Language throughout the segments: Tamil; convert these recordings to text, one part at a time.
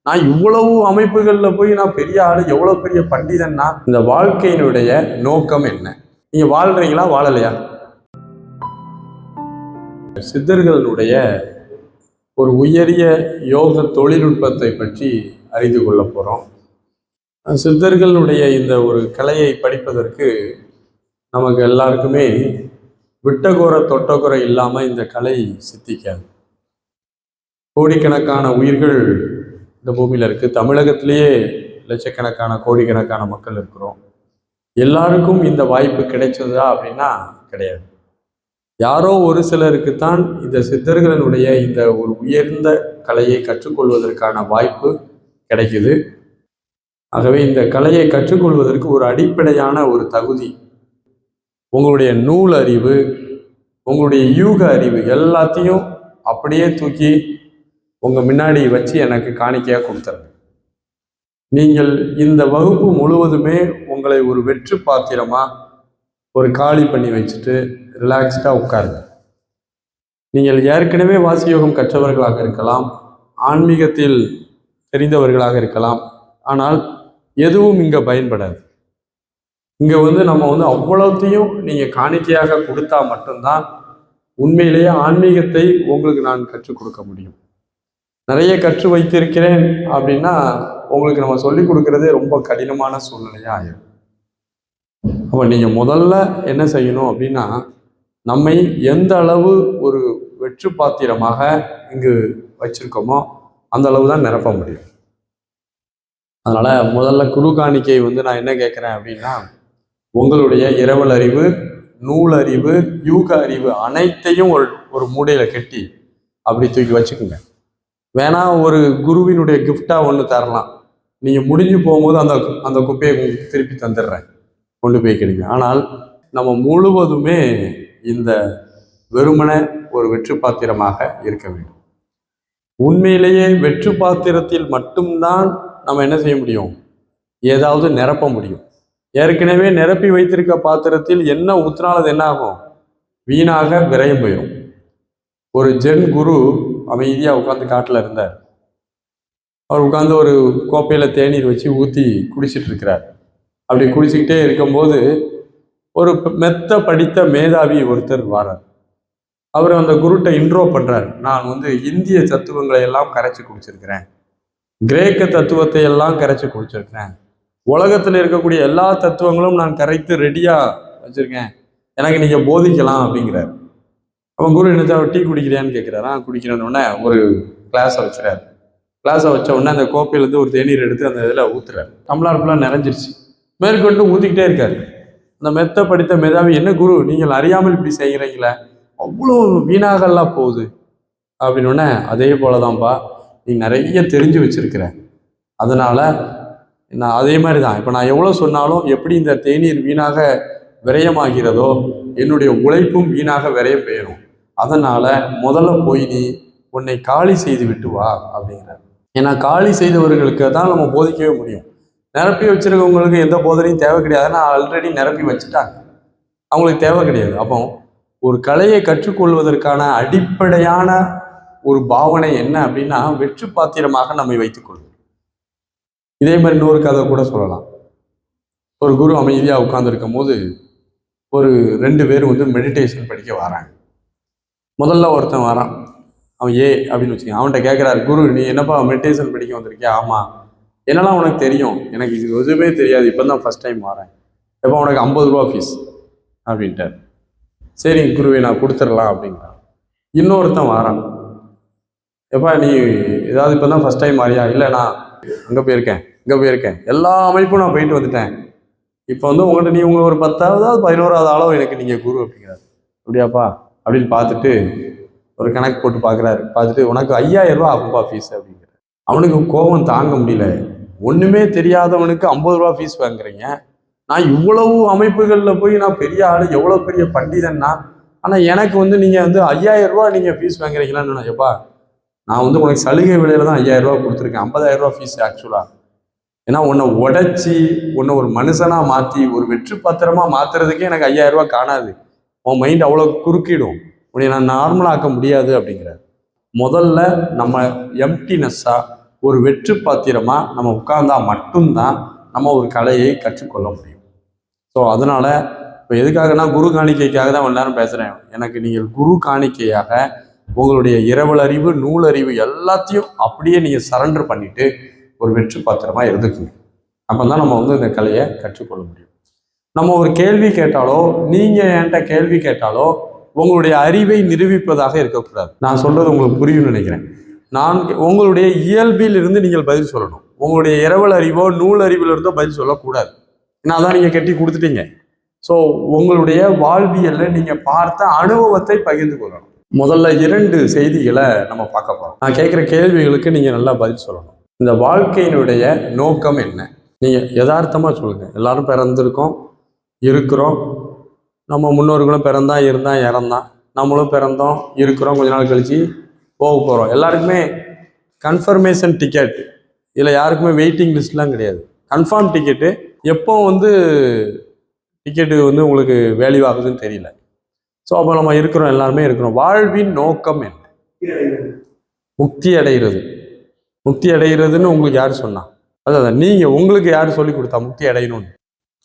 நான் இவ்வளவு அமைப்புகள்ல போய் நான் பெரிய ஆளு, எவ்வளவு பெரிய பண்டிதன்னா, இந்த வாழ்க்கையினுடைய நோக்கம் என்ன? நீங்க வாழ்றீங்களா, வாழலையா? சித்தர்களுடைய ஒரு உயரிய யோக தொழில்நுட்பத்தை பற்றி அறிந்து கொள்ள போறோம். சித்தர்களுடைய இந்த ஒரு கலையை படிப்பதற்கு நமக்கு எல்லாருக்குமே விட்டகோர தொட்டகோர இல்லாம இந்த கலை சித்திக்காது. கோடிக்கணக்கான உயிர்கள் இந்த பூமியில இருக்கு. தமிழகத்திலேயே லட்சக்கணக்கான கோடிக்கணக்கான மக்கள் இருக்கிறோம். எல்லாருக்கும் இந்த வாய்ப்பு கிடைச்சதா அப்படின்னா கிடையாது. யாரோ ஒரு சிலருக்குத்தான் இந்த சித்தர்களுடைய இந்த ஒரு உயர்ந்த கலையை கற்றுக்கொள்வதற்கான வாய்ப்பு கிடைக்குது. ஆகவே இந்த கலையை கற்றுக்கொள்வதற்கு ஒரு அடிப்படையான ஒரு தகுதி, உங்களுடைய நூல் அறிவு, உங்களுடைய யூக அறிவு எல்லாத்தையும் அப்படியே தூக்கி உங்க முன்னாடி வச்சு எனக்கு காணிக்கையா கொடுத்துருங்க. நீங்கள் இந்த வகுப்பு முழுவதுமே உங்களை ஒரு வெற்று பாத்திரமா ஒரு காலி பண்ணி வச்சுட்டு ரிலாக்ஸ்டா உட்காருங்க. நீங்கள் ஏற்கனவே வாசியோகம் கற்றவர்களாக இருக்கலாம், ஆன்மீகத்தில் தெரிந்தவர்களாக இருக்கலாம். ஆனால் எதுவும் இங்க பயன்படாது. இங்க நம்ம அவ்வளோத்தையும் நீங்க காணிக்கையாக கொடுத்தா மட்டும்தான் உண்மையிலேயே ஆன்மீகத்தை உங்களுக்கு நான் கற்றுக் கொடுக்க முடியும். நிறைய கற்று வைத்திருக்கிறேன் அப்படின்னா உங்களுக்கு நம்ம சொல்லிக் கொடுக்கறதே ரொம்ப கடினமான சூழ்நிலையா ஆயிடும். அப்போ நீங்க முதல்ல என்ன செய்யணும் அப்படின்னா, நம்மை எந்த அளவு ஒரு வெற்று பாத்திரமாக இங்கு வச்சிருக்கோமோ அந்த அளவு தான் நிரப்ப முடியும். அதனால முதல்ல குரு காணிக்கை நான் என்ன கேட்குறேன் அப்படின்னா, உங்களுடைய இரவல் அறிவு, நூல் அறிவு, யூக அறிவு அனைத்தையும் ஒரு மூடையில கட்டி அப்படி தூக்கி வச்சுக்கோங்க. வேணா ஒரு குருவினுடைய கிஃப்டா ஒன்று தரலாம். நீங்க முடிஞ்சு போகும்போது அந்த குப்பையை திருப்பி தந்துடுறேன், கொண்டு போய் கிடைக்கும். ஆனால் நம்ம முழுவதுமே இந்த வெறுமனே ஒரு வெற்று பாத்திரமாக இருக்க வேண்டும். உண்மையிலேயே வெற்று பாத்திரத்தில் மட்டும்தான் நம்ம என்ன செய்ய முடியும், ஏதாவது நிரப்ப முடியும். ஏற்கனவே நிரப்பி வைத்திருக்க பாத்திரத்தில் என்ன ஊற்றினாலும் என்ன ஆகும், வீணாக விரையும் போயிடும். ஒரு ஜென் குரு அமைதியா உட்காந்து காட்டுல இருந்தார். அவர் உட்காந்து ஒரு கோப்பையில தேநீர் வச்சு ஊற்றி குடிச்சிட்டு இருக்கிறார். அப்படி குடிச்சுக்கிட்டே இருக்கும்போது ஒரு மெத்த படித்த மேதாவி ஒருத்தர் வரார். அவர் அந்த குருட்ட இன்ட்ரோ பண்றார். நான் இந்திய தத்துவங்களை எல்லாம் கரைச்சி குடிச்சிருக்கிறேன், கிரேக்க தத்துவத்தை எல்லாம் கரைச்சி குடிச்சிருக்கிறேன், உலகத்தில் இருக்கக்கூடிய எல்லா தத்துவங்களும் நான் கரைத்து ரெடியா வச்சிருக்கேன், எனக்கு நீங்க போதிக்கலாம் அப்படிங்கிறார். அவன் குரு என்ன, டீ குடிக்கிறியான்னு கேட்கிறாரா. குடிக்கிறேன்னு உடனே ஒரு கிளாஸை வச்சுறாரு. கிளாஸை வச்ச உடனே அந்த கோப்பையிலேருந்து ஒரு தேநீர் எடுத்து அந்த இதில் ஊத்துறாரு. டம்ளார் ஃபுல்லாக நிறைஞ்சிருச்சு. மேற்கொண்டு ஊற்றிக்கிட்டே இருக்காரு. அந்த மெத்த படித்த மேதாவி, என்ன குரு நீங்கள் அறியாமல் இப்படி செய்கிறீங்களே, அவ்வளோ வீணாகலாம் போகுது அப்படின்னு உடனே, அதே போலதான்ப்பா நீ நிறைய தெரிஞ்சு வச்சிருக்கிற, அதனால நான் அதே மாதிரி தான் இப்போ நான் எவ்வளோ சொன்னாலும் எப்படி இந்த தேநீர் வீணாக விரயமாகிறதோ என்னுடைய உழைப்பும் வீணாக விரயம் பெயரும். அதனால முதல்ல போய் நீ உன்னை காலி செய்து விட்டு வா அப்படிங்கிறார். ஏன்னா காலி செய்தவர்களுக்கு தான் நம்ம போதிக்கவே முடியும். நிரப்பி வச்சிருக்கவங்களுக்கு எந்த போதனையும் தேவை கிடையாது. நான் ஆல்ரெடி நிரப்பி வச்சுட்டாங்க, அவங்களுக்கு தேவை கிடையாது. அப்போ ஒரு கலையை கற்றுக்கொள்வதற்கான அடிப்படையான ஒரு பாவனை என்ன அப்படின்னா, வெற்று பாத்திரமாக நம்மை வைத்துக் கொள்வோம். இதே மாதிரி இன்னொரு கதை கூட சொல்லலாம். ஒரு குரு அமைதியா உட்கார்ந்து இருக்கும் போது ஒரு 2 பேர் மெடிடேஷன் படிக்க வராங்க. முதல்ல ஒருத்தன் வரான், அவன் ஏ அப்படின்னு வச்சுக்கோங்க. அவன்கிட்ட கேட்குறாரு, குரு நீ என்னப்பா மெடிடேஷன் படிக்க வந்திருக்கியா? ஆமாம். என்னெல்லாம் உனக்கு தெரியும்? எனக்கு இது எதுவுமே தெரியாது, இப்போ தான் ஃபர்ஸ்ட் டைம் வரேன். எப்போ உனக்கு 50 ரூபா ஃபீஸ் அப்படின்ட்டார். சரிங்க குருவை நான் கொடுத்துடலாம் அப்படிங்கிறான். இன்னொருத்தன் வரான், எப்பா நீ ஏதாவது இப்போ தான் ஃபர்ஸ்ட் டைம் வரியா? இல்லை நான் அங்கே போயிருக்கேன் இங்கே போயிருக்கேன், எல்லா அமைப்பும் நான் போயிட்டு வந்துட்டேன், இப்போ உங்கள்கிட்ட நீ ஒரு 10வது 11வது அளவு எனக்கு நீங்கள் குரு அப்படிங்கிறாரு. அப்படியாப்பா அப்படின்னு பார்த்துட்டு ஒரு கணக்கு போட்டு பார்க்குறாரு. பார்த்துட்டு உனக்கு 5000 ரூபா ஆகும்பா ஃபீஸ் அப்படிங்கிற. அவனுக்கு கோபம் தாங்க முடியல. ஒன்றுமே தெரியாதவனுக்கு 50 ரூபா ஃபீஸ் வாங்குறீங்க, நான் இவ்வளவு அமைப்புகளில் போய் நான் பெரிய ஆள், எவ்வளோ பெரிய பண்டிதன்னா, ஆனால் எனக்கு நீங்கள் 5000 ரூபா நீங்கள் ஃபீஸ் வாங்குறீங்களான்னு. எப்பா நான் உனக்கு சலுகை விலையில தான் 5000 ரூபா கொடுத்துருக்கேன், 50000 ரூபா ஃபீஸ் ஆக்சுவலாக. ஏன்னா உன்னை உடைச்சி உன்னை ஒரு மனுஷனா மாற்றி ஒரு வெற்று பத்திரமா மாத்துறதுக்கே எனக்கு 5000 ரூபா காணாது. உன் மைண்ட் அவ்வளோ குறுக்கிடும், உன்னை நான் நார்மலாக ஆக்க முடியாது அப்படிங்கிறார். முதல்ல நம்ம எம்டினஸ்ஸா ஒரு வெற்று பாத்திரமா நம்ம உட்கார்ந்தா மட்டும்தான் நம்ம ஒரு கலையை கற்றுக்கொள்ள முடியும். ஸோ அதனால இப்போ எதுக்காகனா குரு காணிக்கைக்காக தான் எல்லாரும் பேசுகிறேன். எனக்கு நீங்கள் குரு காணிக்கையாக உங்களுடைய இரவல் அறிவு, நூலறிவு எல்லாத்தையும் அப்படியே நீங்கள் சரண்டர் பண்ணிட்டு ஒரு வெற்று பாத்திரமா இருந்துக்குங்க. அப்போ தான் நம்ம இந்த கலையை கற்றுக்கொள்ள முடியும். நம்ம ஒரு கேள்வி கேட்டாலோ, நீங்கள் என்கிட்ட கேள்வி கேட்டாலோ உங்களுடைய அறிவை நிரூபிப்பதாக இருக்கக்கூடாது. நான் சொல்றது உங்களுக்கு புரியும்னு நினைக்கிறேன். உங்களுடைய இயல்பில் இருந்து நீங்கள் பதில் சொல்லணும். உங்களுடைய இரவல் அறிவோ நூல் அறிவிலிருந்தோ பதில் சொல்லக்கூடாது. ஏன்னா அதான் நீங்கள் கட்டி கொடுத்துட்டீங்க. ஸோ உங்களுடைய வாழ்வியல்ல நீங்கள் பார்த்த அனுபவத்தை பகிர்ந்து கொள்ளணும். முதல்ல 2 செய்திகளை நம்ம பார்க்க போறோம். நான் கேட்குற கேள்விகளுக்கு நீங்கள் நல்லா பதில் சொல்லணும். இந்த வாழ்க்கையினுடைய நோக்கம் என்ன? நீங்கள் யதார்த்தமாக சொல்லுங்க. எல்லாரும் பிறந்திருக்கோம், இருக்கிறோம். நம்ம முன்னோர்களும் பிறந்தான், இருந்தான், இறந்தான். நம்மளும் பிறந்தோம், இருக்கிறோம், கொஞ்ச நாள் கழிச்சு போக போகிறோம். எல்லாருக்குமே கன்ஃபர்மேஷன் டிக்கெட், இதில் யாருக்குமே வெயிட்டிங் லிஸ்ட்லாம் கிடையாது. Confirm ticket. எப்போ டிக்கெட்டு உங்களுக்கு வேல்யூ ஆகுதுன்னு தெரியல. ஸோ அப்போ நம்ம இருக்கிறோம், எல்லாருமே இருக்கிறோம். வாழ்வின் நோக்கம் என்ன? முக்தி அடைகிறது. முக்தி அடைகிறதுன்னு உங்களுக்கு யார் சொன்னா? அதான் நீங்கள் உங்களுக்கு யார் சொல்லி கொடுத்தா முக்தி அடையணும்னு?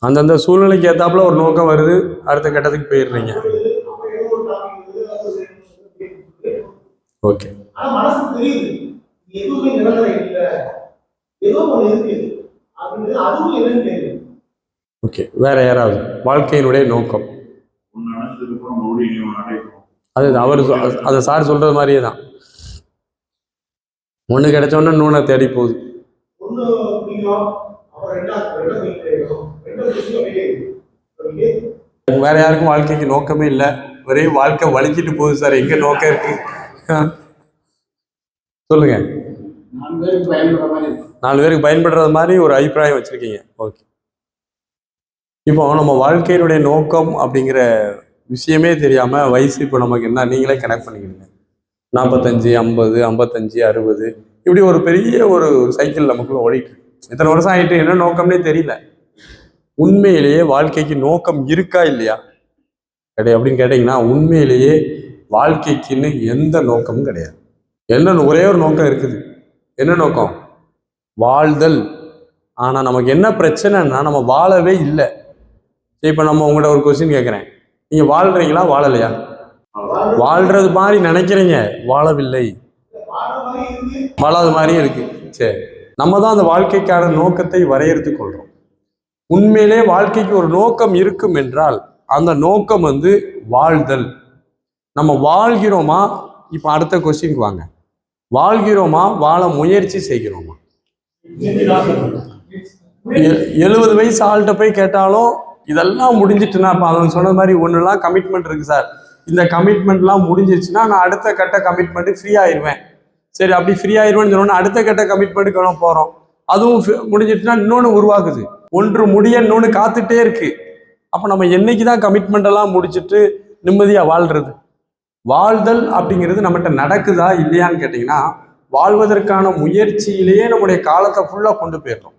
அந்தந்த சூழ்நிலைக்கு ஏற்றாப்புல ஒரு நோக்கம் வருது, அடுத்த கட்டத்துக்கு போயிடுறீங்க. Okay, okay. வேற யாராவது வாழ்க்கையினுடைய நோக்கம்? அது அவர் அதை சார் சொல்றது மாதிரியே தான். ஒண்ணு கிடைச்சோன்னா நூனை தேடி போகுது. வேற யாருக்கும் வாழ்க்கைக்கு நோக்கமே இல்லை, ஒரே வாழ்க்கை வலிக்கிட்டு போகுது சார். எங்க நோக்கம் இருக்கு சொல்லுங்க. 4 பேருக்கு பயன்படுறது மாதிரி ஒரு அபிப்பிராயம் வச்சிருக்கீங்க. ஓகே. இப்போ நம்ம வாழ்க்கையினுடைய நோக்கம் அப்படிங்கிற விஷயமே தெரியாம வயசு இப்போ நமக்கு என்ன, நீங்களே கனெக்ட் பண்ணிக்கிறீங்க. 45, 50, 55, 60 இப்படி ஒரு பெரிய ஒரு சைக்கிள் நமக்குள்ள ஓடிட்டு இருக்கு. இத்தனை வருஷம் ஆகிட்டு என்ன நோக்கம்னே தெரியல. உண்மையிலேயே வாழ்க்கைக்கு நோக்கம் இருக்கா இல்லையா அப்படின்னு கேட்டீங்கன்னா, உண்மையிலேயே வாழ்க்கைக்குன்னு எந்த நோக்கமும் கிடையாது. ஒரே ஒரு நோக்கம் இருக்குது. என்ன நோக்கம்? வாழ்தல். ஆனா நமக்கு என்ன பிரச்சனைன்னா, நம்ம வாழவே இல்லை. இப்போ நம்ம உங்கள்கிட்ட ஒரு கொஸ்டின் கேட்குறேன், நீங்க வாழ்றீங்களா வாழலையா? வாழ்றது மாதிரி நினைக்கிறீங்க, வாழவில்லை. வாழாத மாதிரியும் இருக்கு. சரி, நம்ம தான் அந்த வாழ்க்கைக்கான நோக்கத்தை வரையறுத்து கொள்றோம். உண்மையிலே வாழ்க்கைக்கு ஒரு நோக்கம் இருக்கும் என்றால் அந்த நோக்கம் வாழ்தல். நம்ம வாழ்கிறோமா? இப்போ அடுத்த கொஸ்டினுக்கு வாங்க. வாழ்கிறோமா? வாழ முயற்சி செய்கிறோமா? 70 வயசு ஆள்கிட்ட போய் கேட்டாலும் இதெல்லாம் முடிஞ்சிட்டுனா, இப்போ அவங்க சொன்ன மாதிரி ஒன்றுலாம் கமிட்மெண்ட் இருக்கு சார், இந்த கமிட்மெண்ட்லாம் முடிஞ்சிருச்சுன்னா நான் அடுத்த கட்ட கமிட்மெண்ட்டு ஃப்ரீ ஆயிடுவேன். சரி, அப்படி ஃப்ரீ ஆயிடுவேன்னு சொன்னோன்னா அடுத்த கட்ட கமிட்மெண்ட்டுக்கு நம்ம போகிறோம். அதுவும் முடிஞ்சிட்டுனா இன்னொன்று உருவாகுது. ஒன்று முடிய இன்னொன்று காத்துட்டே இருக்கு. அப்போ நம்ம என்னைக்கு தான் கமிட்மெண்ட் எல்லாம் முடிச்சுட்டு நிம்மதியாக வாழ்றது? வாழ்தல் அப்படிங்கிறது நம்மகிட்ட நடக்குதா இல்லையான்னு கேட்டிங்கன்னா, வாழ்வதற்கான முயற்சியிலேயே நம்முடைய காலத்தை ஃபுல்லாக கொண்டு போயிடுறோம்.